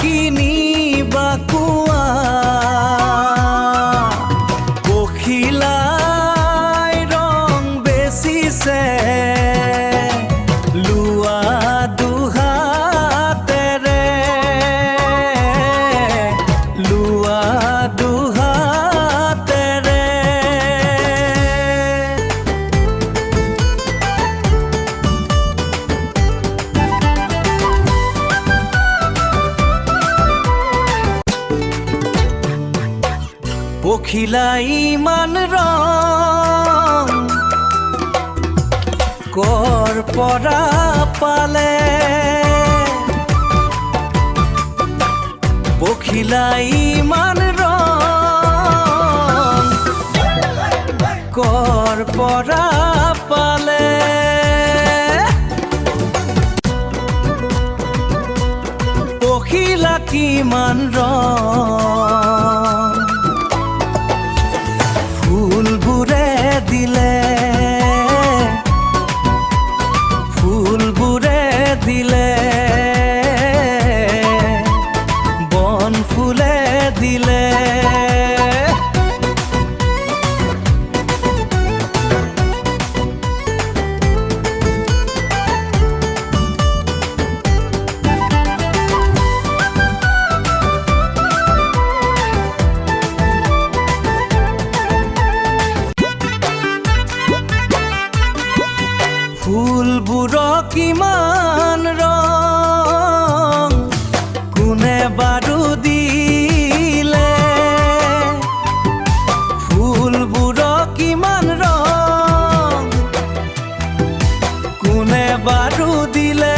কিনি বাকুয়া পখিলাই ৰং বেচিছে লুয়া দুহাতেৰে লুয়া দুহাতেৰে পখিলাই ইমান ৰং কৰ পৰা পালে পখিলাই ইমান ৰং কৰ পৰা পালে পখিলা কিমান ৰং ফুলবোৰে দিলে ফুলবোৰে দিলে বন ফুলে দিলে ফুলবোৰৰ কিমান ৰং কোনে বাৰু দিলে ফুলবোৰৰ কিমান ৰং কোনে বাৰু দিলে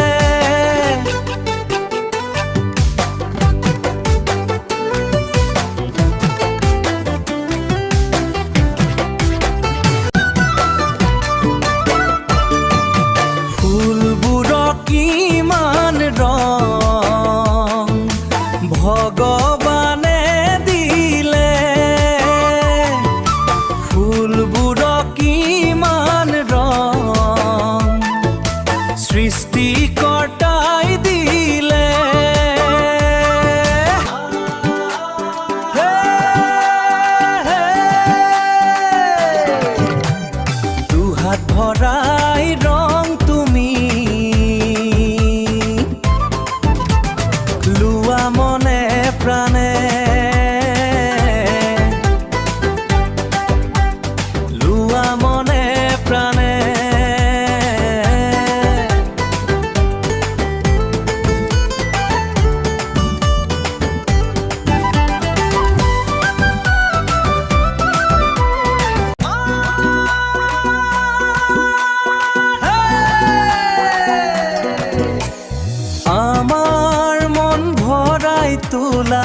কিমান ৰং ভগৱানে দিলে ফুলবোৰৰ কিমান ৰং সৃষ্টিকৰ্তাই দিলে দুহাত ভৰাই ৰং তুমি লুয়া মনে প্ৰাণে লুয়া মনে প্ৰাণে আমাৰ মন ভৰাই তোলা